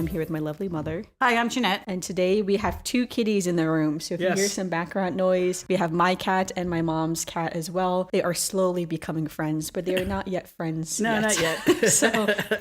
here with my lovely mother. Hi, I'm Janette. And today we have two kitties in the room. So if you hear some background noise, we have my cat and my mom's cat as well. They are slowly becoming friends, but they are not yet friends. No, not yet. So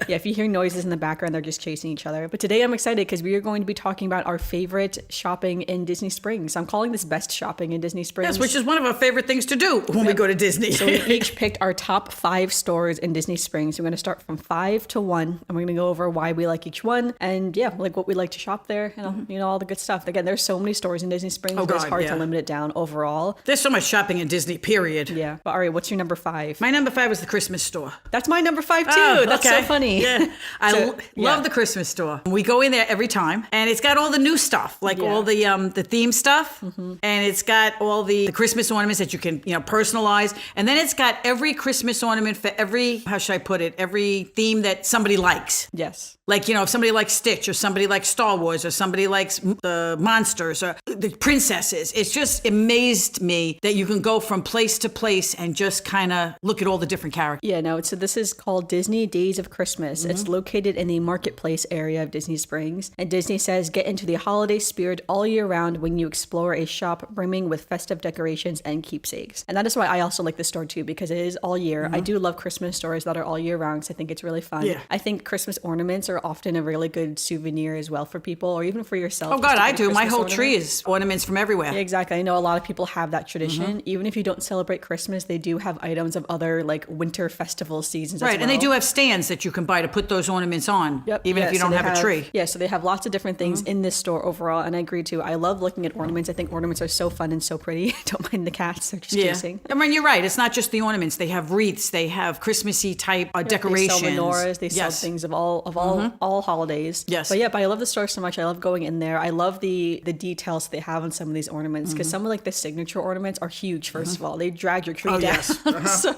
yeah, if you hear noises in the background, they're just chasing each other. But today I'm excited because we are going to be talking about our favorite shopping in Disney Springs. I'm calling this best shopping in Disney Springs. Yes, which is one of our favorite things to do when we go to Disney. So we each picked our top 5 stores in Disney Springs. We're going to start from 5 to 1, and we're going to go over why we like each one, and like what we like to shop there, and all the good stuff. Again, there's so many stores in Disney Springs. It's hard to limit it down overall. There's so much shopping in Disney, period. Yeah. But all right, what's your number 5? My number 5 was the Christmas store. That's my number 5 too. Oh, That's so funny. Yeah. I love the Christmas store. We go in there every time, and it's got all the new stuff, like all the theme stuff, and it's got all the Christmas ornaments that you can personalize, and then it's got every Christmas ornament for every, how should I put it, every theme that somebody likes. Yes. Like, if somebody likes Stitch, or somebody likes Star Wars, or somebody likes monsters, or the princesses. It's just amazed me that you can go from place to place and just kind of look at all the different characters. Yeah, no, so this is called Disney Days of Christmas. It's located in the marketplace area of Disney Springs. And Disney says, get into the holiday spirit all year round when you explore a shop brimming with festive decorations and keepsakes. And that is why I also like this store too, because it is all year. I do love Christmas stores that are all year round, because I think it's really fun. Yeah. I think Christmas ornaments are often a really good souvenir as well for people, or even for yourself. Oh God, I do. My whole tree is ornaments from everywhere. Yeah, exactly. I know a lot of people have that tradition. Even if you don't celebrate Christmas, they do have items of other like winter festival seasons as well. And they do have stands that you can buy to put those ornaments on, even if you don't have a tree. Yeah, so they have lots of different things in this store overall, and I agree too. I love looking at ornaments. I think ornaments are so fun and so pretty. Don't mind the cats, they're just chasing. I mean, you're right. It's not just the ornaments. They have wreaths. They have Christmassy type decorations. They sell menorahs. They sell things of all holidays. Yes. But I love the store so much. I love going in there. I love the details they have on some of these ornaments, because some of like the signature ornaments are huge. First of all, they drag your tree down. Yes. so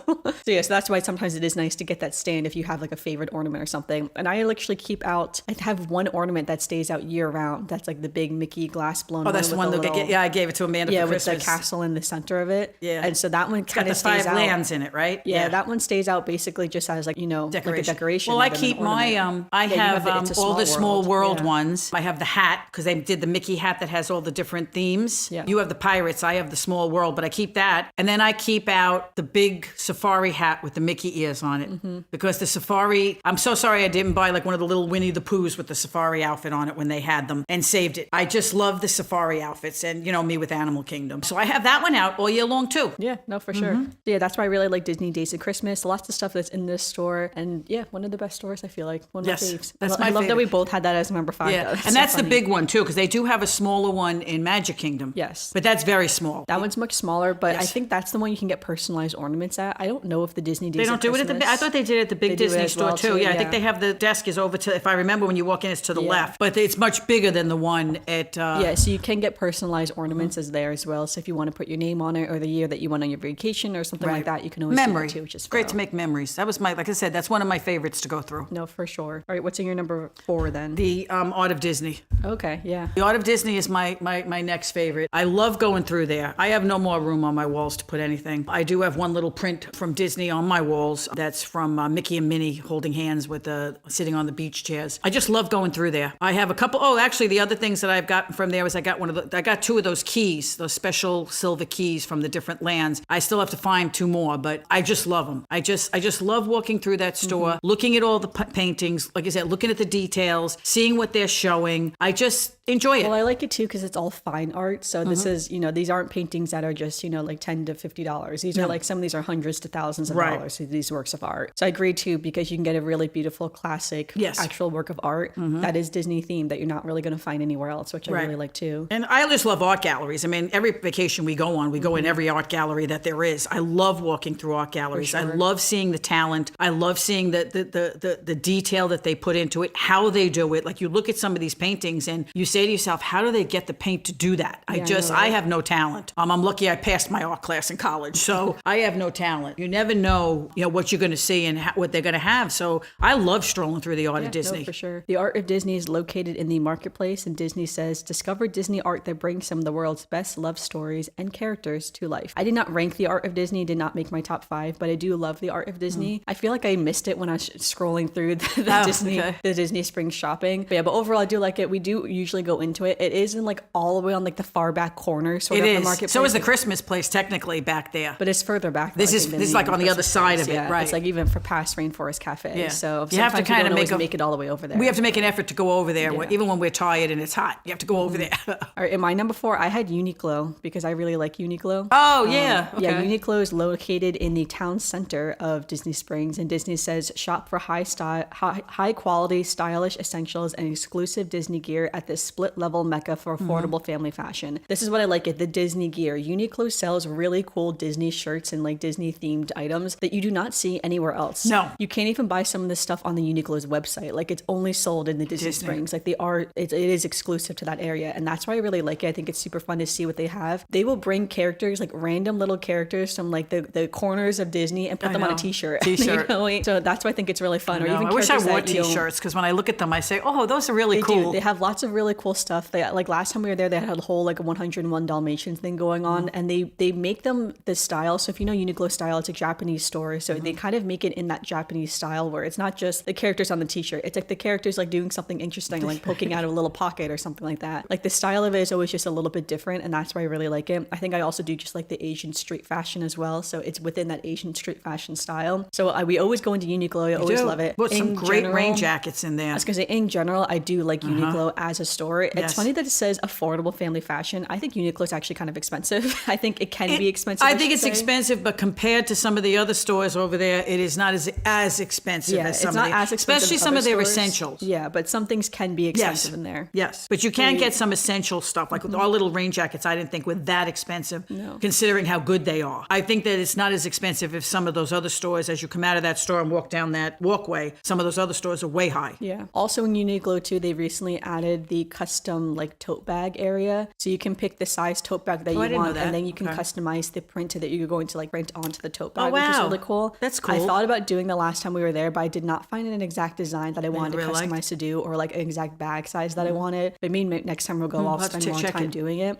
that's why sometimes it is nice to get that stand if you have like a favorite ornament or something. And I actually keep out. I have one ornament that stays out year round. That's like the big Mickey glass blown. Oh, that's the one that I gave it to Amanda for Christmas. With the castle in the center of it. Yeah. And so that one kind of stays stays out. 5 lands in it, right? Yeah, that one stays out basically just as like like a decoration. Well, I keep my I have all the Small World ones. I have the hat, because they did the Mickey hat that has all the different themes. Yeah. You have the Pirates, I have the Small World, but I keep that. And then I keep out the big safari hat with the Mickey ears on it, because the safari, I'm so sorry I didn't buy like one of the little Winnie the Poohs with the safari outfit on it when they had them, and saved it. I just love the safari outfits, and me with Animal Kingdom. So I have that one out all year long too. Yeah, no, for sure. Yeah, that's why I really like Disney Days of Christmas. Lots of stuff that's in this store, and one of the best stores, I feel like. One of my faves. I love that we both had that as number 5. Yeah, and that's the big one too, because they do have a smaller one in Magic Kingdom. Yes. But that's very small. That one's much smaller, but I think that's the one you can get personalized ornaments at. I don't know if the Disney Days They don't do it at the I thought they did it at the big Disney store too. Yeah, I think they have the desk is over to, if I remember when you walk in, it's to the left. But it's much bigger than the one at... so you can get personalized ornaments as there as well. So if you want to put your name on it, or the year that you went on your vacation or something like that, you can always do that too, which is great to make memories. That was like I said, that's one of my favorites to go through. No, for sure. All right, what's in your number 4 then? The Art of Disney. Okay, yeah. The Art of Disney is my next favorite. I love going through there. I have no more room on my walls to put anything. I do have one little print from Disney on my walls that's from Mickey and Minnie holding hands with sitting on the beach chairs. I just love going through there. I have a couple. Oh, actually, the other things that I've gotten from there was I got 2 of those keys, those special silver keys from the different lands. I still have to find 2 more, but I just love them. I just love walking through that store, looking at all the paintings, like I said, looking at the details, seeing what they're showing. I just enjoy it. Well, I like it too because it's all fine art. So this is, these aren't paintings that are just, like $10 to $50. These are like, some of these are hundreds to thousands of dollars, these works of art. So I agree too, because you can get a really beautiful classic actual work of art that is Disney themed that you're not really going to find anywhere else, which I really like too. And I just love art galleries. I mean, every vacation we go on, we go in every art gallery that there is. I love walking through art galleries. I love seeing the talent. I love seeing the detail that they put into it, how they do it. Like you look at some of these paintings and you say, say to yourself, how do they get the paint to do that? I have no talent. I'm lucky I passed my art class in college, so I have no talent. You never know, what you're going to see and what they're going to have. So I love strolling through the Art of Disney. No, for sure. The Art of Disney is located in the marketplace, and Disney says, discover Disney art that brings some of the world's best love stories and characters to life. I did not rank the Art of Disney, did not make my top 5, but I do love the Art of Disney. I feel like I missed it when I was scrolling through the Disney Springs shopping. But overall I do like it. We do usually go into it. It is in all the way on the far back corner sort of the marketplace. So is the Christmas place technically back there. But it's further back. This is like on the other side of it, right? It's even for past Rainforest Cafe. Yeah. So you have to kind of make it all the way over there. We have to make an effort to go over there, even when we're tired and it's hot. You have to go over there. All right, in my number 4, I had Uniqlo because I really like Uniqlo. Oh, yeah. Okay. Yeah, Uniqlo is located in the town center of Disney Springs, and Disney says shop for high quality, stylish essentials and exclusive Disney gear at this split level mecca for affordable family fashion. This is what I like the Disney gear. Uniqlo sells really cool Disney shirts and Disney themed items that you do not see anywhere else. No. You can't even buy some of this stuff on the Uniqlo's website. It's only sold in the Disney Springs. It is exclusive to that area, and that's why I really like it. I think it's super fun to see what they have. They will bring characters, random little characters from the corners of Disney and put them on a t-shirt. So that's why I think it's really fun. I wish I wore t-shirts because when I look at them I say, oh, those are really cool. They have lots of really cool stuff. They last time we were there, they had a whole 101 Dalmatians thing going on, and they make them the style. So if you know Uniqlo style, it's a Japanese store, so they kind of make it in that Japanese style where it's not just the characters on the t-shirt. It's the characters doing something interesting, poking out of a little pocket or something like that. The style of it is always just a little bit different, and that's why I really like it. I think I also do just the Asian street fashion as well, so it's within that Asian street fashion style. So we always go into Uniqlo. I always love it. Put some great rain jackets in there. I was gonna say, in general, I do like Uniqlo as a store. It's funny that it says affordable family fashion. I think Uniqlo is actually kind of expensive. I think it can be expensive. I think it's expensive, but compared to some of the other stores over there, it is not as expensive as some of the, especially some of their essentials. Yeah, but some things can be expensive in there. Yes, but you can get some essential stuff like with our little rain jackets. I didn't think were that expensive, considering how good they are. I think that it's not as expensive as some of those other stores. As you come out of that store and walk down that walkway, some of those other stores are way high. Yeah. Also in Uniqlo too, they recently added the custom tote bag area, so you can pick the size tote bag that you want, and then you can customize the print that you're going to print onto the tote bag, which is really cool. That's cool. I thought about doing the last time we were there, but I did not find an exact design that I wanted to customize to do, or an exact bag size that I wanted. But maybe next time we'll go, I'll spend more time doing it.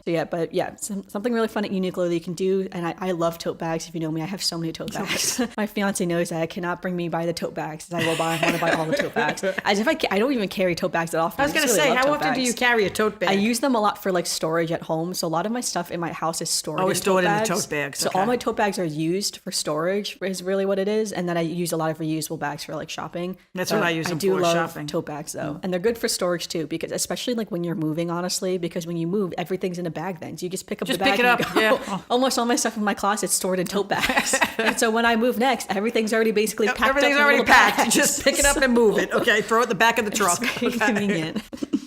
So something really fun at Uniqlo that you can do, and I love tote bags. If you know me, I have so many tote bags. My fiance knows that I cannot bring me by the tote bags. I want to buy all the tote bags. As if I don't even carry tote bags that often. I was going to say, how often do you carry a tote bag? I use them a lot for storage at home. So a lot of my stuff in my house is stored. It's stored in the tote bags. So all my tote bags are used for storage is really what it is, and then I use a lot of reusable bags for shopping. That's what I use them for, shopping. I do love tote bags though, and they're good for storage too, because especially when you're moving, honestly, because when you move, everything's in a bag. Then so you just pick up the bag. Pick it up. Yeah. Almost all my stuff in my closet is stored in tote bags. And so when I move next, everything's already basically packed. Everything's already packed. Just pick it up and move it. Okay, throw it in the back of the truck. It's convenient.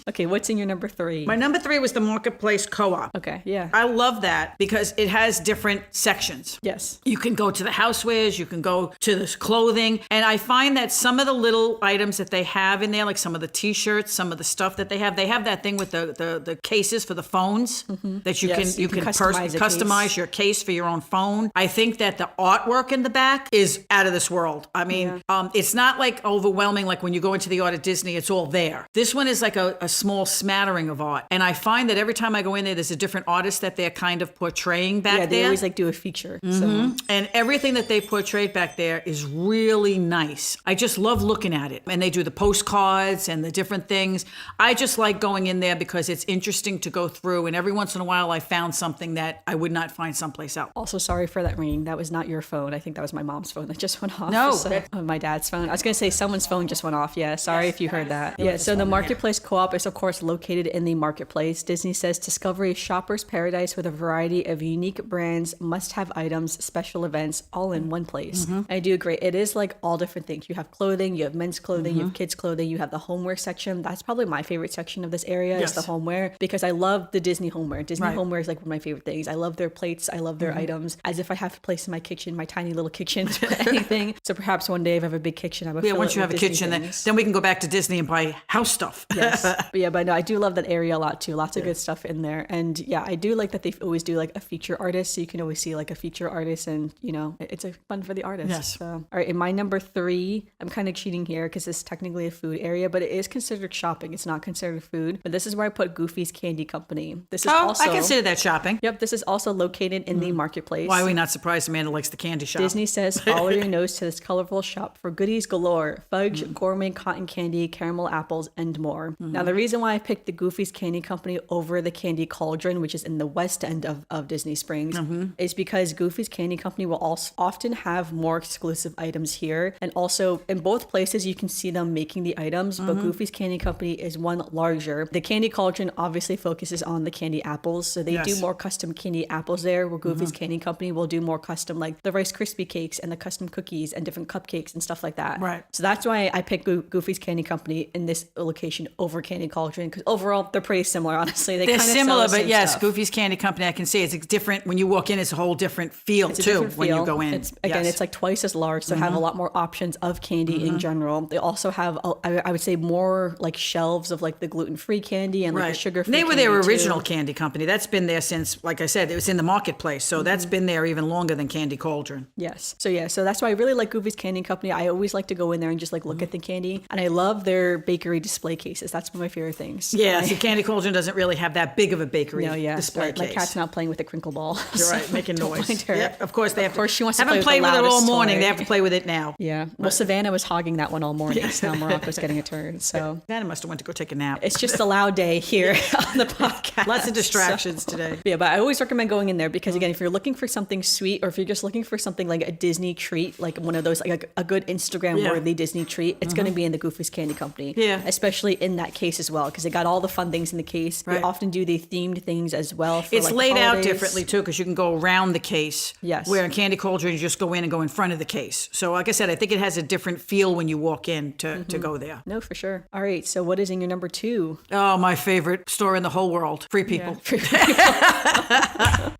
Okay, what's in your number 3? My number 3 was the Marketplace Co-op. Okay, yeah. I love that because it has different sections. Yes. You can go to the housewares, you can go to the clothing, and I find that some of the little items that they have in there, like some of the t-shirts, some of the stuff that they have that thing with the cases for the phones that you can customize your case for your own phone. I think that the artwork in the back is out of this world. I mean, it's not overwhelming like when you go into the Art of Disney, it's all there. This one is a small smattering of art. And I find that every time I go in there, there's a different artist that they're kind of portraying back there. Yeah, they always do a feature. So. And everything that they portrayed back there is really nice. I just love looking at it. And they do the postcards and the different things. I just like going in there because it's interesting to go through. And every once in a while, I found something that I would not find someplace else. Also, sorry for that ringing. That was not your phone. I think that was my mom's phone that just went off. No. My dad's phone. I was going to say someone's phone just went off. Yeah, sorry if you heard that. Yeah, so the Marketplace Co-op is, of course, located in the Marketplace. Disney says discover a shopper's paradise with a variety of unique brands, must-have items, special events, all in one place. I do agree. It is all different things. You have clothing, you have men's clothing, you have kids' clothing, you have the homeware section. That's probably my favorite section of this area is the homeware, because I love the Disney homeware. Disney homeware is one of my favorite things. I love their plates. I love their items. As if I have a place in my kitchen, my tiny little kitchen, anything. So perhaps one day if I have a big kitchen, I would fill once it you have with a Disney kitchen, things. then we can go back to Disney and buy house stuff. Yes. But yeah, but no, I do love that area a lot too. Lots of good stuff in there. And yeah, I do like that they always do like a feature artist. So you can always see like a feature artist and, you know, it's a fun for the artist. Yes. So, all right. In my number 3, I'm kind of cheating here because it's technically a food area, but it is considered shopping. It's not considered food. But this is where I put Goofy's Candy Company. This is also, I consider that shopping. Yep. This is also located in the marketplace. Why are we not surprised Amanda likes the candy shop? Disney says, follow your nose to this colorful shop for goodies galore, fudge, gourmet cotton candy, caramel apples, and more. Now, the reason why I picked the Goofy's Candy Company over the Candy Cauldron, which is in the west end of Disney Springs, is because Goofy's Candy Company will also often have more exclusive items here. And also, in both places, you can see them making the items, but Goofy's Candy Company is one larger. The Candy Cauldron obviously focuses on the candy apples, so they do more custom candy apples there, where Goofy's Candy Company will do more custom, like the Rice Krispie cakes and the custom cookies and different cupcakes and stuff like that. Right. So that's why I picked Goofy's Candy Company in this location over Candy Cauldron, because overall they're pretty similar, honestly. They're kinda similar, sell the but same yes, stuff. Goofy's Candy Company, I can see it's different. When you walk in, it's a whole different feel It's a too different when feel. you go in. It's, again, it's like twice as large, so have a lot more options of candy in general. They also have, I would say, more like shelves of like the gluten-free candy and like the sugar-free They were candy their too. original candy company. That's been there since, like I said, it was in the marketplace. So that's been there even longer than Candy Cauldron. Yes. So yeah, so that's why I really like Goofy's Candy Company. I always like to go in there and just like look at the candy. And I love their bakery display cases. That's one of my favorite things. Yeah, see, Candy Cauldron doesn't really have that big of a bakery display right. case. My cat's not playing with the crinkle ball. You're right, making Don't noise. mind her. Yeah, of course they have. Of course she wants to haven't play played with with the it all loudest morning. toy. They have to play with it now. Yeah. Well, Savannah was hogging that one all morning, so now Morocco's getting a turn. So Savannah must have went to go take a nap. it's just a loud day here on the podcast. Lots of distractions today. Yeah, but I always recommend going in there because again, if you're looking for something sweet or if you're just looking for something like a Disney treat, like one of those, like a good Instagram worthy Disney treat, it's going to be in the Goofy's Candy Company. Yeah. Especially in that case as well, because they got all the fun things in the case. They Right. often do the themed things as well. For It's like laid out holidays. differently too, because you can go around the case. Yes. Where in Candy Cauldron, you just go in and go in front of the case. So, like I said, I think it has a different feel when you walk in to go there. No, for sure. All right, so what is in your number 2? Oh, my favorite store in the whole world, Free People. Yeah.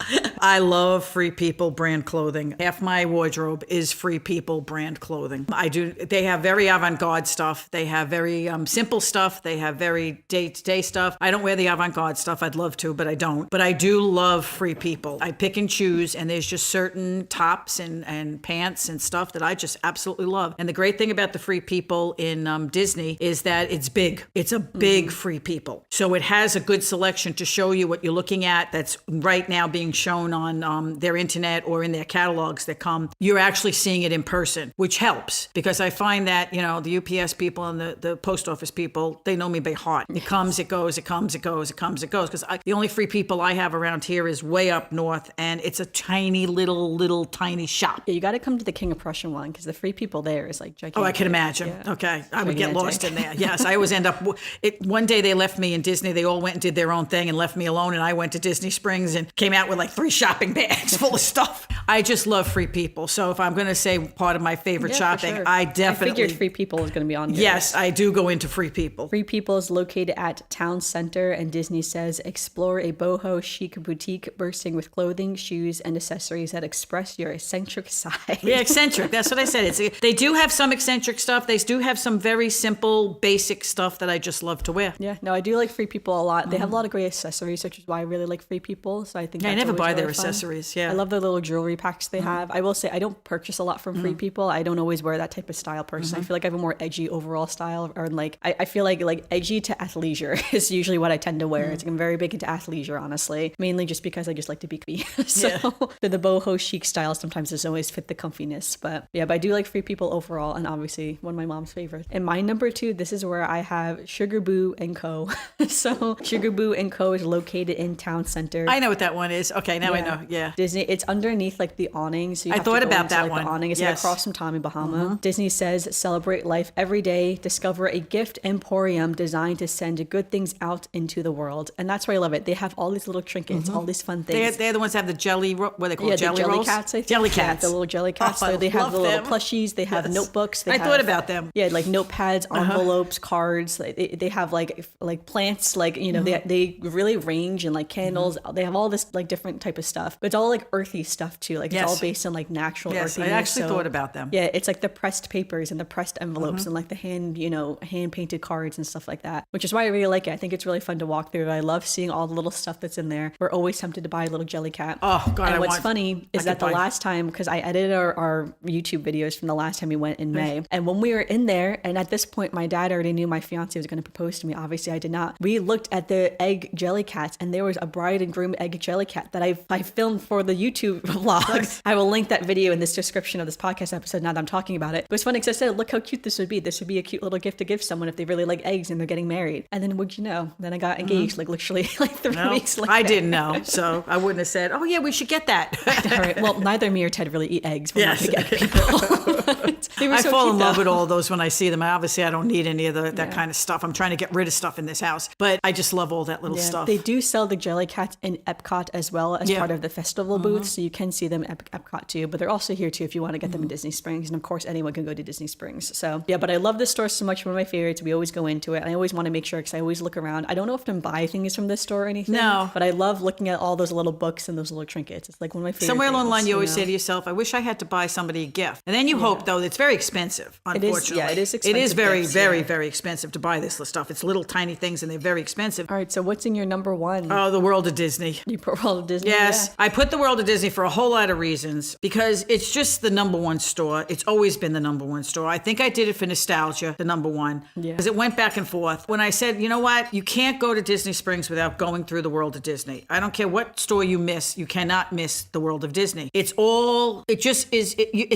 I love Free People brand clothing. Half my wardrobe is Free People brand clothing. I do. They have very avant-garde stuff. They have very simple stuff. They have very day-to-day stuff. I don't wear the avant-garde stuff. I'd love to, but I don't. But I do love Free People. I pick and choose, and there's just certain tops and pants and stuff that I just absolutely love. And the great thing about the Free People in Disney is that it's big. It's a big Free People. So it has a good selection to show you what you're looking at that's right now being shown on their internet or in their catalogs that come. You're actually seeing it in person, which helps because I find that, you know, the UPS people and the post office people, they know me by heart. It comes, it goes, it comes, it goes, it comes, it goes. Because the only Free People I have around here is way up north, and it's a tiny little tiny shop. Yeah, you got to come to the King of Prussia one because the Free People there is like gigantic. Oh, I can imagine. Yeah. Okay. I would get Gigantic. lost in there. Yes. I always end up. One day they left me in Disney. They all went and did their own thing and left me alone. And I went to Disney Springs and came out with like 3 shopping bags full of stuff. I just love Free People. So if I'm going to say part of my favorite Yeah, for shopping, sure. I definitely. I figured Free People is going to be on here. Yes, I do go into Free People. Free People is located at Town Center, and Disney says explore a boho chic boutique bursting with clothing, shoes, and accessories that express your eccentric side. Yeah, eccentric. That's what I said. They do have some eccentric stuff. They do have some very simple, basic stuff that I just love to wear. Yeah, no, I do like Free People a lot. They have a lot of great accessories, which is why I really like Free People. So I think I that's never always buy their really fun. accessories. Yeah. I love the little jewelry packs they have. I will say I don't purchase a lot from Free People. I don't always wear that type of style person. I feel like I have a more edgy overall style, or like I feel like edgy to athleisure is usually what I tend to wear. It's like I'm very big into athleisure, honestly, mainly just because I just like to be comfy. So the boho chic style sometimes doesn't always fit the comfiness, but I do like Free People overall, and obviously one of my mom's favorites. And my number 2, this is where I have Sugar Boo and Co. So Sugar Boo and Co. is located in Town Center. I know what that one is. Okay, now I know. Yeah. Disney, it's underneath like the awning. So you I have to thought go about into, that like, one. The awning. It's Yes. like across from Tommy Bahama. Disney says celebrate life every day. Discover a gift emporium designed to send good things out into the world. And that's why I love it. They have all these little trinkets, all these fun things. They're the ones that have the jelly, what are they called? Yeah, jelly the jelly rolls? cats, I think. Jelly Yeah, cats. the little jelly cats. Oh, So they have love the little them. plushies. They have Yes. notebooks. I thought about them. Yeah, like notepads, envelopes, cards. They have like plants. Like, you know, they really range, and like candles. They have all this like different type of of stuff. But it's all like earthy stuff too. Like it's all based on like natural Yes, I earthiness. actually thought about them. Yeah, it's like the pressed papers and the pressed envelopes and like the hand painted cards and stuff like that, which is why I really like it. I think it's really fun to walk through. I love seeing all the little stuff that's in there. We're always tempted to buy a little jelly cat. Oh God! And what's funny is that the last time, because I edited our YouTube videos from the last time we went in May, and when we were in there, and at this point my dad already knew my fiance was going to propose to me. Obviously I did not. We looked at the egg jelly cats, and there was a bride and groom egg jelly cat that I filmed for the YouTube vlog. I will link that video in this description of this podcast episode now that I'm talking about it. But it's funny because I said, look how cute this would be. This would be a cute little gift to give someone if they really like eggs and they're getting married. And then would you know? Then I got engaged like literally like 3 weeks later. I didn't know, so I wouldn't have said, oh yeah, we should get that. All right. Well, neither me or Ted really eat eggs. We're not gonna get people. I fall in love with all those when I see them. Obviously, I don't need any of that kind of stuff. I'm trying to get rid of stuff in this house, but I just love all that little stuff. They do sell the jelly cats in Epcot as well as part of the festival booth, so you can see them at Epcot too. But they're also here too if you want to get them in Disney Springs, and of course anyone can go to Disney Springs. So yeah, but I love this store so much. One of my favorites. We always go into it, and I always want to make sure because I always look around. I don't often buy things from this store or anything. No, but I love looking at all those little books and those little trinkets. It's like one of my favorite. Somewhere things, along the line, you always say to yourself, "I wish I had to buy somebody a gift," and then you hope though it's very expensive. Unfortunately, it is expensive. It is very, very expensive to buy this stuff. It's little tiny things, and they're very expensive. All right, so what's in your number one? Oh, the World of Disney. You put World of Disney. Yes, yeah. I put the World of Disney for a whole lot of reasons because it's just the number one store. It's always been the number one store. I think I did it for nostalgia, the number one, because it went back and forth. When I said, you know what, you can't go to Disney Springs without going through the World of Disney. I don't care what store you miss, you cannot miss the World of Disney. It's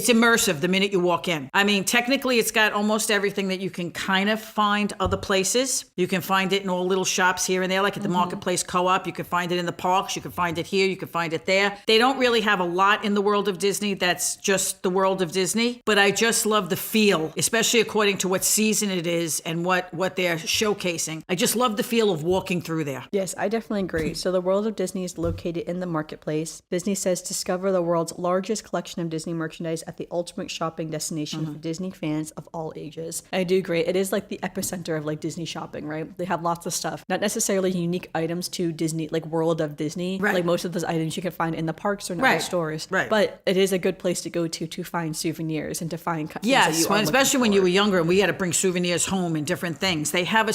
immersive the minute you walk in. I mean, technically, it's got almost everything that you can kind of find other places. You can find it in all little shops here and there, like at the Marketplace Co-op. You can find it in the parks. You can find it here. You can find it there. They don't really have a lot in the World of Disney that's just the World of Disney, but I just love the feel, especially according to what season it is and what they're showcasing. I just love the feel of walking through there. Yes, I definitely agree. So the World of Disney is located in the Marketplace. Disney says discover the world's largest collection of Disney merchandise at the ultimate shopping destination for Disney fans of all ages. I do agree. It is like the epicenter of like Disney shopping, right? They have lots of stuff, not necessarily unique items to Disney, like World of Disney. Right. Like most of those items you can find in the parks or in other stores. Right. But it is a good place to go to find souvenirs and to find things that you are especially when you were younger and we had to bring souvenirs home and different things. They have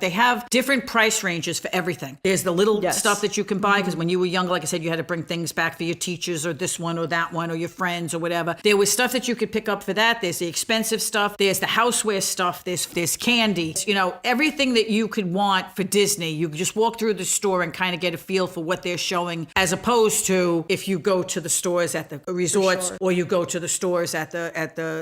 they have different price ranges for everything. There's the little stuff that you can buy because when you were younger, like I said, you had to bring things back for your teachers or this one or that one or your friends or whatever. There was stuff that you could pick up for that. There's the expensive stuff. There's the houseware stuff. There's candy. Everything that you could want for Disney. You could just walk through the store and kind of get a feel for what they're showing, as opposed to if you go to the stores at the resorts or you go to the stores at the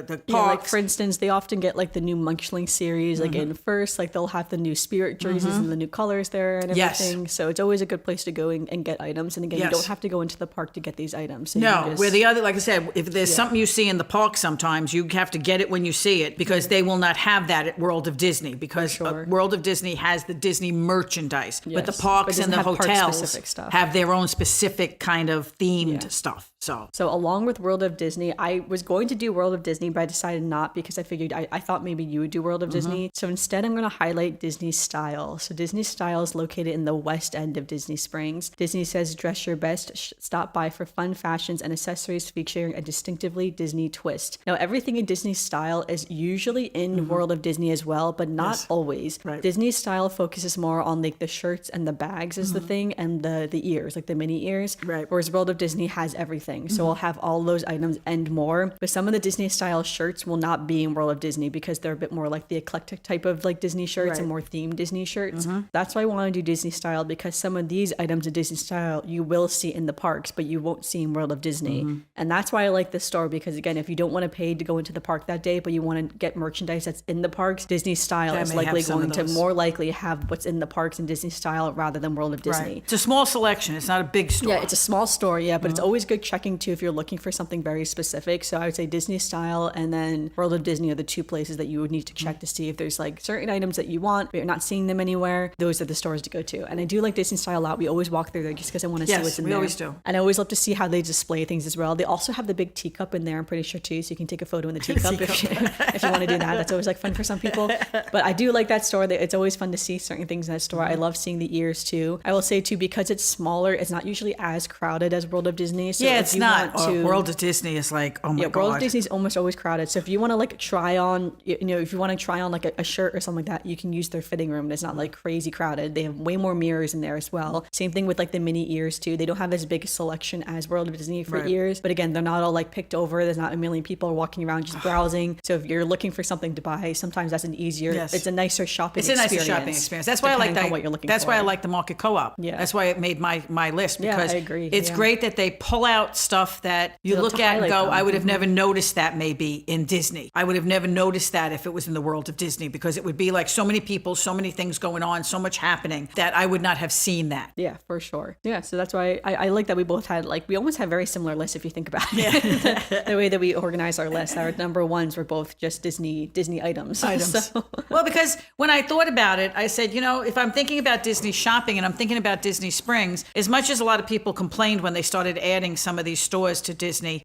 parks. Yeah, like for instance, they often get like the new Munchling series like in first. Like they'll have the new Spirit jerseys and the new colors there and everything. Yes. So it's always a good place to go and get items. And again, you don't have to go into the park to get these items. So no, where the other, like I said, if there's something you see in the park sometimes, you have to get it when you see it because they will not have that at World of Disney because World of Disney has the Disney merchandise. But the parks and the hotels have their own specific kind of themed stuff. So along with World of Disney, I was going to do World of Disney, but I decided not because I figured I thought maybe you would do World of Disney. So instead, I'm going to highlight Disney Style. So Disney Style is located in the west end of Disney Springs. Disney says dress your best, stop by for fun fashions and accessories featuring a distinctively Disney twist. Now, everything in Disney Style is usually in World of Disney as well, but not always. Right. Disney Style focuses more on like the shirts and the bags is the thing and the ears, like the mini ears. Right. Whereas World of Disney has everything. So we'll have all those items and more. But some of the Disney style shirts will not be in World of Disney because they're a bit more like the eclectic type of like Disney shirts and more themed Disney shirts. That's why I want to do Disney style because some of these items of Disney style you will see in the parks, but you won't see in World of Disney. And that's why I like this store because again, if you don't want to pay to go into the park that day, but you want to get merchandise that's in the parks, Disney style is likely going to more likely have what's in the parks in Disney style rather than World of Disney. It's a small selection. It's not a big store. Yeah, it's a small store, but it's always good checking checking too if you're looking for something very specific. So I would say Disney Style and then World of Disney are the two places that you would need to check to see if there's like certain items that you want, but you're not seeing them anywhere. Those are the stores to go to. And I do like Disney Style a lot. We always walk through there just because I want to see what's in there. Yes, we always do. And I always love to see how they display things as well. They also have the big teacup in there, I'm pretty sure too, so you can take a photo in the teacup if you want to do that. That's always like fun for some people. But I do like that store. It's always fun to see certain things in that store. I love seeing the ears too. I will say too, because it's smaller, it's not usually as crowded as World of Disney. So it's not. World of Disney is like, oh my God. World of Disney is almost always crowded. So if you want to like try on, if you want to try on like a shirt or something like that, you can use their fitting room. It's not like crazy crowded. They have way more mirrors in there as well. Same thing with like the mini ears too. They don't have as big a selection as World of Disney for ears, but again, they're not all like picked over. There's not a million people walking around just browsing. So if you're looking for something to buy, sometimes that's an easier, it's a nicer shopping experience. It's a nicer shopping experience. That's why I like that. What you're looking that's for. why I like the Market Co-op. Yeah. That's why it made my list, because I agree. It's great that they pull out stuff that you look at and go, I would have never noticed that maybe in Disney. I would have never noticed that if it was in the World of Disney, because it would be like so many people, so many things going on, so much happening that I would not have seen that. Yeah, for sure. Yeah, so that's why I like that we both had, like, we almost had very similar lists if you think about it. The way that we organize our list, our number ones were both just Disney items. So. Well, because when I thought about it, I said, if I'm thinking about Disney shopping and I'm thinking about Disney Springs, as much as a lot of people complained when they started adding some of these stores to Disney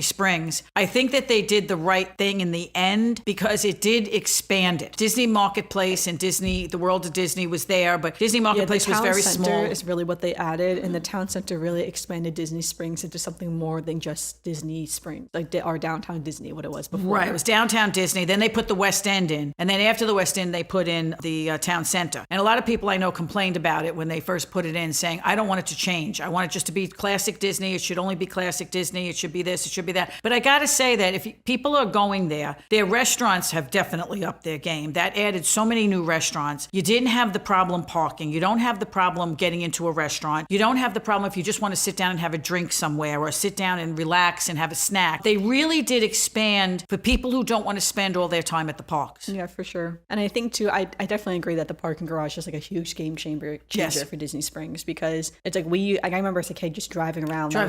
Springs, I think that they did the right thing in the end, because it did expand it. Disney Marketplace and the World of Disney was there, but Disney Marketplace was very small. The town center is really what they added, and the town center really expanded Disney Springs into something more than just Disney Springs, like our downtown Disney, what it was before. Right, it was downtown Disney. Then they put the West End in, and then after the West End, they put in the town center. And a lot of people I know complained about it when they first put it in, saying, I don't want it to change. I want it just to be classic Disney. It should only be classic Disney. It should be this. It should be that. But I got to say that if people are going there, their restaurants have definitely upped their game. That added so many new restaurants. You didn't have the problem parking. You don't have the problem getting into a restaurant. You don't have the problem if you just want to sit down and have a drink somewhere, or sit down and relax and have a snack. They really did expand for people who don't want to spend all their time at the parks. Yeah, for sure. And I think too, I definitely agree that the parking garage is like a huge game changer for Disney Springs, because it's like I remember as a kid just driving around trying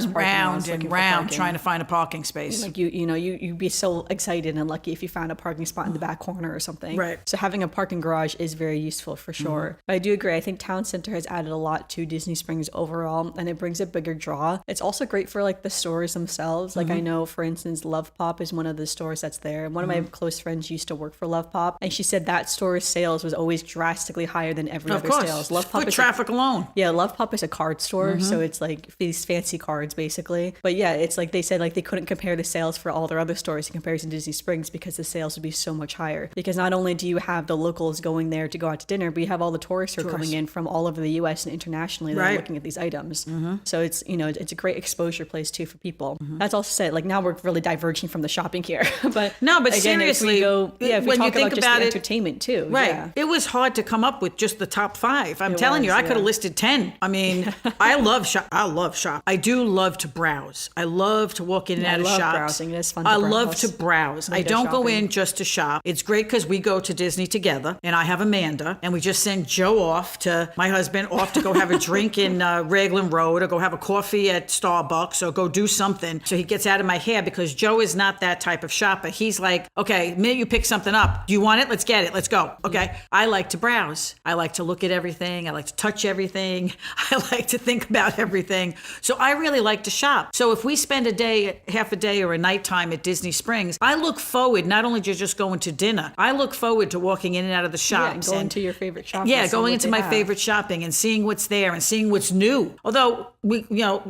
to find a parking space. Like you'd be so excited and lucky if you found a parking spot in the back corner or something. Right. So having a parking garage is very useful for sure. Mm-hmm. But I do agree. I think Town Center has added a lot to Disney Springs overall, and it brings a bigger draw. It's also great for like the stores themselves. Like I know, for instance, Love Pop is one of the stores that's there. And one of my close friends used to work for Love Pop, and she said that store's sales was always drastically higher than every other sales. Love Pop is traffic alone. Yeah, Love Pop is a card store, so it's like these fancy cards basically. But yeah, it's like they said like they couldn't compare the sales for all their other stores in comparison to Disney Springs, because the sales would be so much higher. Because not only do you have the locals going there to go out to dinner, but you have all the tourists who are coming in from all over the U.S. and internationally that are looking at these items. So it's it's a great exposure place too for people. That's also said, like now we're really diverging from the shopping here, but again, seriously, if we talk about just the entertainment too, right? It was hard to come up with just the top 5. I'm telling you, I could have listed 10. I mean, I love shop. I do love to browse. I love to walk in and out of shops. Browsing. It's fun to browse. Love to browse. I don't go in just to shop. It's great because we go to Disney together, and I have Amanda, and we just send Joe off to my husband to go have a drink in Raglan Road, or go have a coffee at Starbucks, or go do something so he gets out of my hair, because Joe is not that type of shopper. He's like, okay, the minute you pick something up, do you want it? Let's get it. Let's go. Okay. I like to browse. I like to look at everything. I like to touch everything. I like to think about everything. So I really like to shop. So if we spend half a day or a nighttime at Disney Springs, I look forward not only to just going to dinner, I look forward to walking in and out of the shops. Yeah, going to your favorite shop. Yeah, going into my favorite shopping and seeing what's there and seeing what's new. Although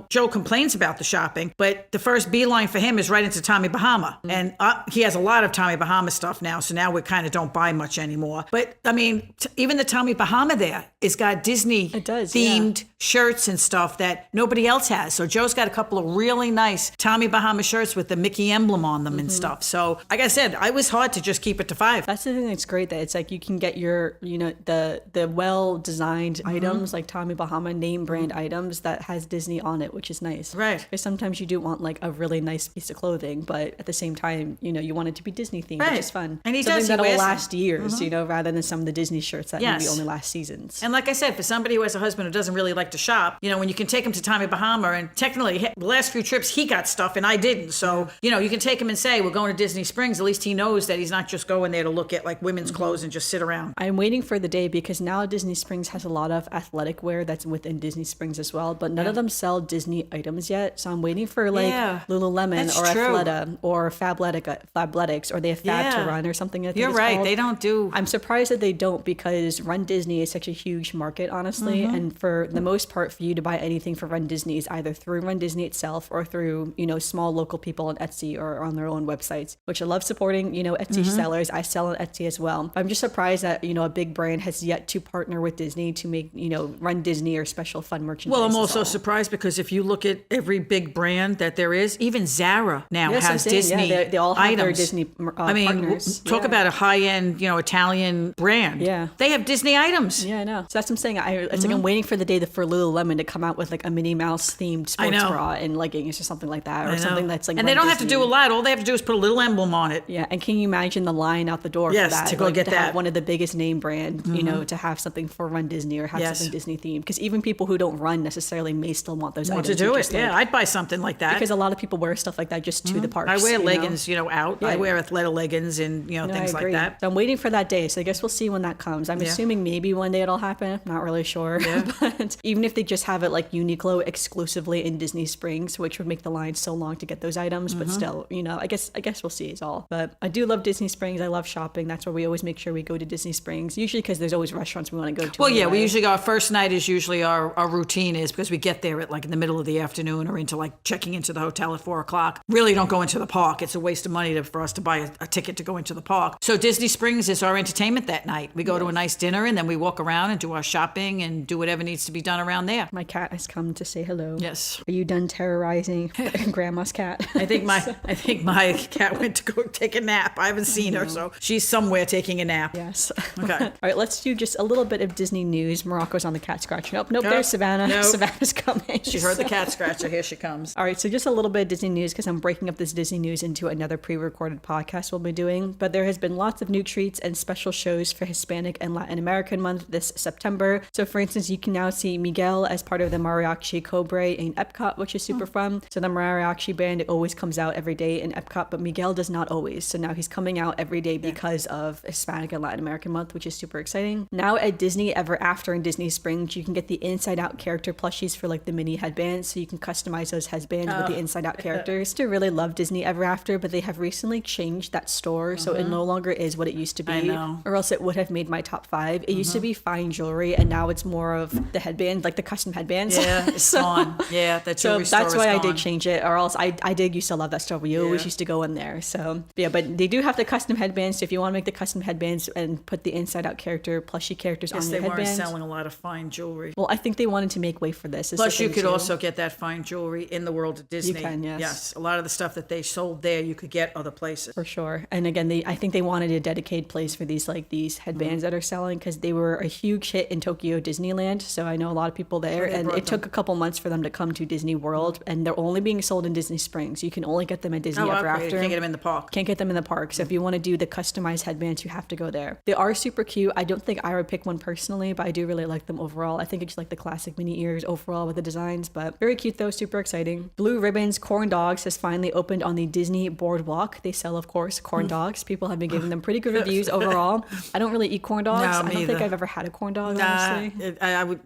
Joe complains about the shopping, but the first beeline for him is right into Tommy Bahama. And he has a lot of Tommy Bahama stuff now, so now we kind of don't buy much anymore. But I mean, even the Tommy Bahama there is got Disney themed shirts and stuff that nobody else has. So Joe's got a couple of really nice Tommy Bahama shirts with the Mickey emblem on them and stuff. So like I said, I was hard to just keep it to 5. That's the thing that's great, that it's like you can get your, the well-designed items like Tommy Bahama name brand items that has has Disney on it, which is nice. Right. Because sometimes you do want like a really nice piece of clothing, but at the same time, you want it to be Disney themed, which is fun. And he something does. that'll wears last years, rather than some of the Disney shirts that maybe only last seasons. And like I said, for somebody who has a husband who doesn't really like to shop, when you can take him to Tommy Bahama, and technically the last few trips he got stuff and I didn't. So, you can take him and say, we're going to Disney Springs. At least he knows that he's not just going there to look at like women's clothes and just sit around. I'm waiting for the day because now Disney Springs has a lot of athletic wear that's within Disney Springs as well, but none of them sell Disney items yet. So I'm waiting for like Lululemon or Athleta or Fabletics, or they have Fab to Run or something. I think You're right. Called. They don't do. I'm surprised that they don't, because Run Disney is such a huge market, honestly. And for the most part, for you to buy anything for Run Disney is either through Run Disney itself or through, small local people on Etsy or on their own websites, which I love supporting, Etsy sellers. I sell on Etsy as well. I'm just surprised that, a big brand has yet to partner with Disney to make, Run Disney or special fun merchandise. Well, I'm also surprised because if you look at every big brand that there is, even Zara now has Disney they all have items. their Disney partners. Talk about a high-end, Italian brand. Yeah. They have Disney items. Yeah, I know. So that's what I'm saying. It's like I'm waiting for the day for Lululemon to come out with like a Minnie Mouse themed sports bra and leggings or something like that, or something that's like. And they don't have to do a lot. All they have to do is put a little emblem on it. Yeah, and can you imagine the line out the door for that? To go get to that. Have one of the biggest name brand, to have something for Run Disney or have something Disney themed. Because even people who don't run necessarily may still want those items. To do it. Yeah, I'd buy something like that. Because a lot of people wear stuff like that just to the parks. I wear leggings, out. Yeah. I wear Athleta leggings and, things like that. So I'm waiting for that day. So I guess we'll see when that comes. I'm assuming maybe one day it'll happen. I'm not really sure. Yeah. But even if they just have it like Uniqlo exclusively in Disney Springs, which would make the line so long to get those items, but still, I guess we'll see is all. But I do love Disney Springs. I love shopping. That's where we always make sure we go to Disney Springs, usually because there's always restaurants we want to go to. Well, anyway. We usually go, our first night is usually our routine is because we get there at like in the middle of the afternoon or into like checking into the hotel at 4:00. Really don't go into the park. It's a waste of money for us to buy a ticket to go into the park. So Disney Springs is our entertainment that night. We go to a nice dinner and then we walk around and do our shopping and do whatever needs to be done around there. My cat has come to say hello. Yes. Are you done terrorizing Grandma's cat? I think my cat went to go take a nap. I haven't seen her, so she's somewhere taking a nap. Yes. Okay. All right, let's do just a little bit of Disney news. Morocco's on the cat scratcher. Nope, there's Savannah. Nope. Savannah's coming. She heard the cat scratcher. Here she comes. All right, so just a little bit of Disney news because I'm breaking up this Disney news into another pre-recorded podcast we'll be doing. But there has been lots of new treats and special shows for Hispanic and Latin American month this September. So for instance, you can now see Miguel as part of the Mariachi Cobre in Epcot, which is super fun. So the Mariachi band, it always comes out every day in Epcot, but Miguel does not always. So now he's coming out every day because of Hispanic and Latin American month, which is super exciting. Now at Disney Ever After in Disney Springs, you can get the Inside Out character plushies for like the mini headbands. So you can customize those headbands with the Inside Out characters. I really love Disney Ever After, but they have recently changed that store. So it no longer is what it used to be. I know. Or else it would have made my top 5. It used to be fine jewelry, and now it's more of the headband, like the custom headbands. Yeah, it's gone. Yeah, that jewelry store that's why is I gone. did change it, or else I did used to love that store. We always used to go in there. So yeah, but they do have the custom headbands. So if you want to make the custom headbands and put the Inside Out character plushie characters on your headbands. They weren't selling a lot of fine jewelry. Well, I think they wanted to make way for this. Plus, you could also get that fine jewelry in the world of Disney. You can, yes. Yes, a lot of the stuff that they sold there, you could get other places. For sure. And again, I think they wanted a dedicated place for these headbands that are selling because they were a huge hit in Tokyo Disneyland. So I know a lot of people there, and it took a couple months for them to come to Disney World, and they're only being sold in Disney Springs. You can only get them at Disney Ever After. You can't get them in the park. Can't get them in the park. So if you want to do the customized headbands, you have to go there. They are super cute. I don't think I would pick one personally, but I do really like them overall. I think it's like the classic mini ears overall with the designs, but very cute though, super exciting. Blue Ribbons Corn Dogs has finally opened on the Disney Boardwalk. They sell, of course, corn dogs. People have been giving them pretty good reviews overall. I don't really eat corn dogs. No, I don't think I've ever had a corn dog, honestly.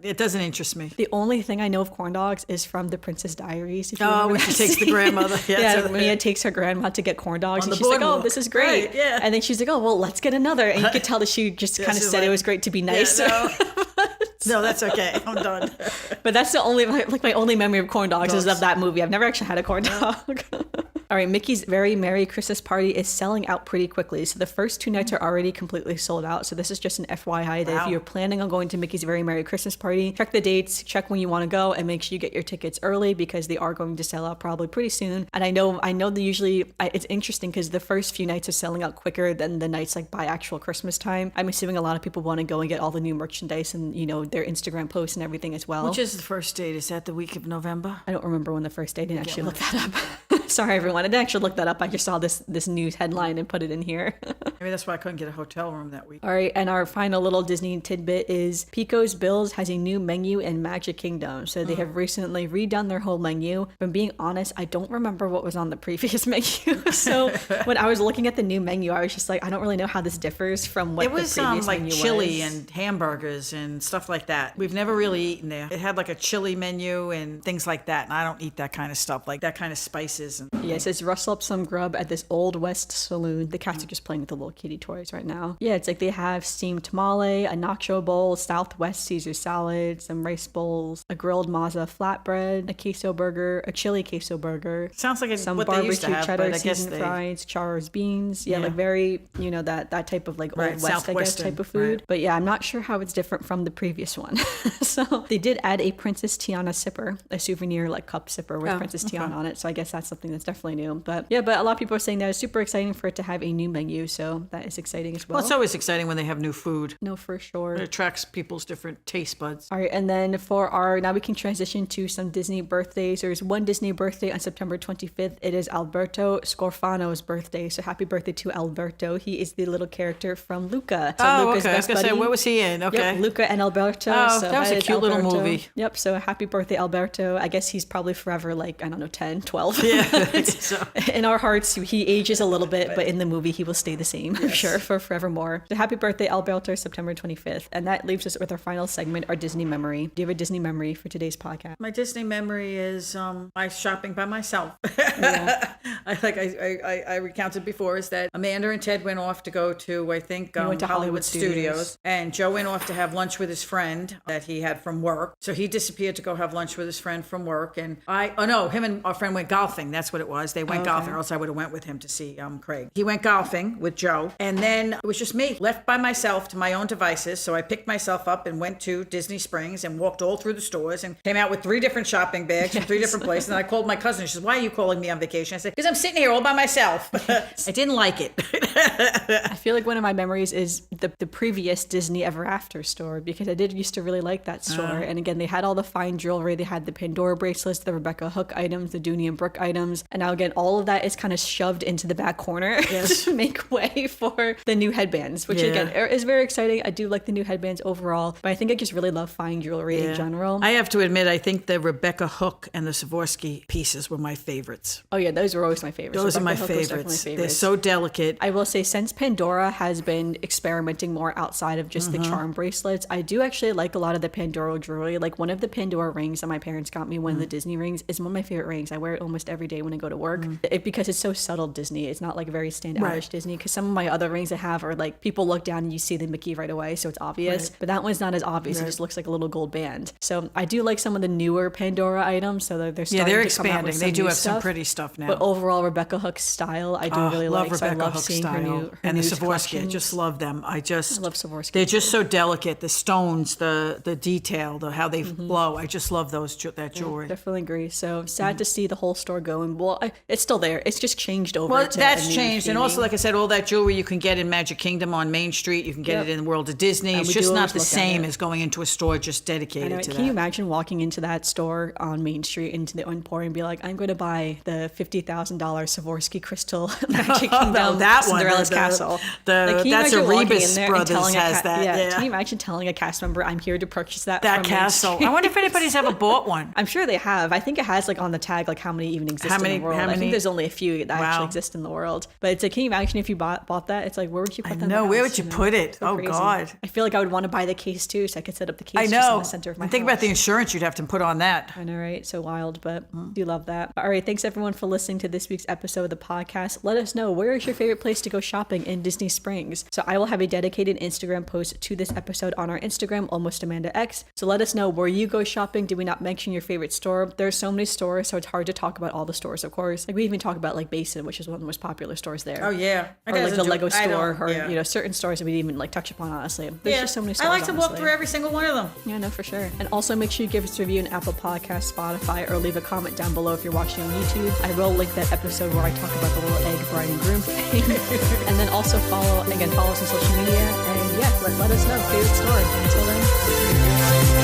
It doesn't interest me. The only thing I know of corn dogs is from The Princess Diaries. When she takes the grandmother. Yeah, Mia takes her grandma to get corn dogs, and she's like, "Oh, this is great." Right, yeah. And then she's like, "Oh, well, let's get another." And you could tell that she just kind of said it was great to be nice. Yeah, no, that's okay. I'm done. But that's the only my only memory of corn dogs is of that movie. I've never actually had a corn dog. All right, Mickey's Very Merry Christmas Party is selling out pretty quickly. So the first 2 nights are already completely sold out. So this is just an FYI that if you're planning on going to Mickey's Very Merry Christmas Party, check the dates, check when you want to go, and make sure you get your tickets early because they are going to sell out probably pretty soon. And I know that usually it's interesting because the first few nights are selling out quicker than the nights like by actual Christmas time. I'm assuming a lot of people want to go and get all the new merchandise and, you know, their Instagram posts and everything as well. Which is the first date? Is that the week of November? I don't remember when the first date. I didn't actually look that up. Sorry, everyone. I didn't actually look that up. I just saw this news headline and put it in here. Maybe that's why I couldn't get a hotel room that week. All right, and our final little Disney tidbit is Pico's Bills has a new menu in Magic Kingdom. So they have recently redone their whole menu. From being honest, I don't remember what was on the previous menu. So when I was looking at the new menu, I was just like, I don't really know how this differs from what the previous menu was. It was like chili and hamburgers and stuff like that. We've never really eaten there. It had like a chili menu and things like that. And I don't eat that kind of stuff, like that kind of spices. And yeah, it says rustle up some grub at this Old West saloon. The cats are just playing with the little kitty toys right now. Yeah, it's like they have steamed tamale, a nacho bowl, Southwest Caesar salad, some rice bowls, a grilled mazza flatbread, a queso burger, a chili queso burger. Sounds like some what barbecue they used to have, cheddar but I guess seasoned fries, Char's beans. Yeah, like very, you know, that type of like Old West, I guess, type of food. Right. But yeah, I'm not sure how it's different from the previous one. So they did add a Princess Tiana sipper, a souvenir like cup sipper with Princess Tiana on it. So I guess that's something that's definitely new. But yeah, but a lot of people are saying that it's super exciting for it to have a new menu. So that is exciting as well. Well, it's always exciting when they have new food. No, for sure. It attracts people's different taste buds. All right, and then now we can transition to some Disney birthdays. There's one Disney birthday on September 25th. It is Alberto Scorfano's birthday. So happy birthday to Alberto. He is the little character from Luca. So Luca's okay. I was best going to say, buddy. what was he in? Okay. Yep, Luca and Alberto. Oh, so that was a cute little movie. Yep, so happy birthday, Alberto. I guess he's probably forever like, I don't know, 10, 12. Yeah, so. In our hearts, he ages a little bit, but in the movie, he will stay the same, I'm sure, for forevermore. So happy birthday, Alberto, September 25th. And that leaves us with our final segment, our Disney memory. Do you have a Disney memory for today's podcast? My Disney memory is my shopping by myself. Yeah. I recounted before is that Amanda and Ted went off to go to, I think, went to Hollywood Studios. And Joe went off to have lunch with his friend that he had from work. So he disappeared to go have lunch with his friend from work. And him and our friend went golfing. That's what it was. They went golfing, or else I would have went with him to see Craig. He went golfing with Joe. And then it was just me, left by myself to my own devices. So I picked myself up and went to Disney Springs and walked all through the stores and came out with 3 different shopping bags from 3 different places. And I called my cousin. She says, "Why are you calling me on vacation?" I said, "Because I'm sitting here all by myself." I didn't like it. I feel like one of my memories is the previous Disney Ever After store, because I did used to really like that store. And again, they had all the fine jewelry. They had the Pandora bracelets, the Rebecca Hook items, the Dooney and Brooke items. And now again, all of that is kind of shoved into the back corner to make way for the new headbands, which again is very exciting. I do like the new headbands overall, but I think I just really love fine jewelry in general. I have to admit, I think the Rebecca Hook and the Swarovski pieces were my favorites. Oh yeah, those were always my favorites. Those are my favorites. They're so delicate. I will say, since Pandora has been experimenting more outside of just the charm bracelets, I do actually like a lot of the Pandora jewelry. Like one of the Pandora rings that my parents got me, one of the Disney rings, is one of my favorite rings. I wear it almost every day when I go to work. Because it's so subtle Disney. It's not like very standoutish Disney. Because some of my other rings I have are like, people look down and you see the Mickey right away, so it's obvious. But that one's not as obvious. It just looks like a little gold band. So I do like some of the newer Pandora items. So they're starting they're to expanding. Come out with they do have stuff. some pretty stuff now. But overall, Rebecca Hook's style, I do really like. Rebecca so I love Hook's seeing style. her new and the new Swarovski. I just love them. I love Swarovski. They're just so delicate. The stones, the detail, how they flow. I just love that jewelry. Definitely agree. So sad to see the whole store going. Well, it's still there. It's just changed over. Well, to that's a new changed. theming. And also, like I said, all that jewelry you can get in Magic Kingdom on Main Street. You can get it in the World of Disney. It's just not the same as going into a store just dedicated to that. Can you imagine walking into that store on Main Street, into the Emporium, and be like, I'm going to buy the $50,000 Swarovski crystal Magic Kingdom Cinderella's castle. That's a Rebus Brothers has that. Yeah. Can you imagine telling a cast member, I'm here to purchase that from castle? I wonder if anybody's ever bought one. I'm sure they have. I think it has like on the tag like how many even exist in the world. I think there's only a few that actually exist in the world. But it's like, can you imagine if you bought that? It's like, where would you put that? No, where would you put it? So oh crazy. God. I feel like I would want to buy the case too, so I could set up the case I know. just in the center of my house. Think about the insurance you'd have to put on that. I know, right? So wild, but do love that. All right, thanks everyone for listening to this week's episode of the podcast. Let us know, where is your favorite place to go shopping in Disney Springs? So I will have a dedicated Instagram post to this episode on our Instagram, Almost Amanda X. So let us know where you go shopping. Did we not mention your favorite store? There's so many stores, so it's hard to talk about all the stores, of course. Like we even talk about like Basin, which is one of the most popular stores there. Oh yeah, Or like the Lego store, or yeah. certain stores that we didn't even like touch upon. Honestly, there's just so many stores. I like to walk honestly. through every single one of them. Yeah, no, for sure. And also make sure you give us a review on Apple Podcasts, Spotify, or leave a comment down below if you're watching on YouTube. I will link that episode where I talk about the little egg bride and groom thing. And then also follow us on social media. And yeah, let us know. Favorite store. Until then.